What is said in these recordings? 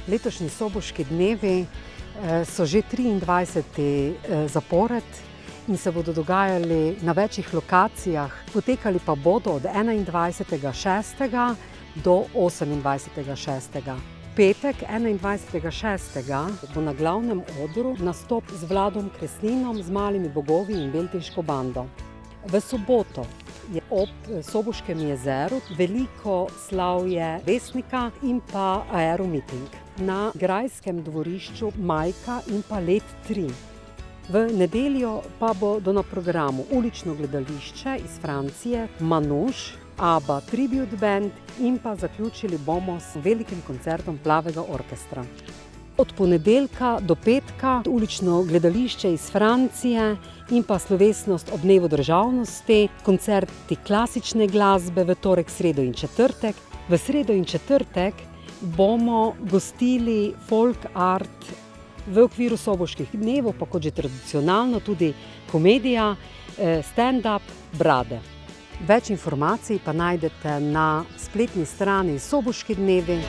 Letošnji Soboški dnevi so že 23. zapored in se bodo dogajali na večjih lokacijah. Potekali pa bodo od 21.6. do 28.6. Petek 21.6. bo na glavnem odru nastop z Vladom Kresninom, z Malimi bogovi in Beltinško bando. V soboto je ob Soboškem jezeru veliko slavje Vesnika in pa aeromiting na grajskem dvorišču Majka in pa Let 3. V nedeljo pa bodo na programu ulično gledališče iz Francije, Manouche, ABBA Tribute Band in pa zaključili bomo s velikim koncertom Plavega orkestra. Od ponedeljka do petka ulično gledališče iz Francije in pa slovesnost ob dnevu državnosti, koncerti klasične glasbe v torek, sredo in četrtek. V sredo in četrtek bomo gostili folk art v okviru Soboških dnevov, pa kot že tradicionalno tudi komedija, stand-up Brade. Več informacij pa najdete na spletni strani Soboški dnevi.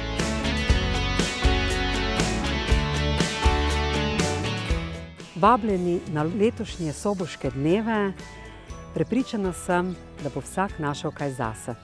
Vabljeni na letošnje Soboške dneve. Prepričana sem, da bo vsak našel kaj zase.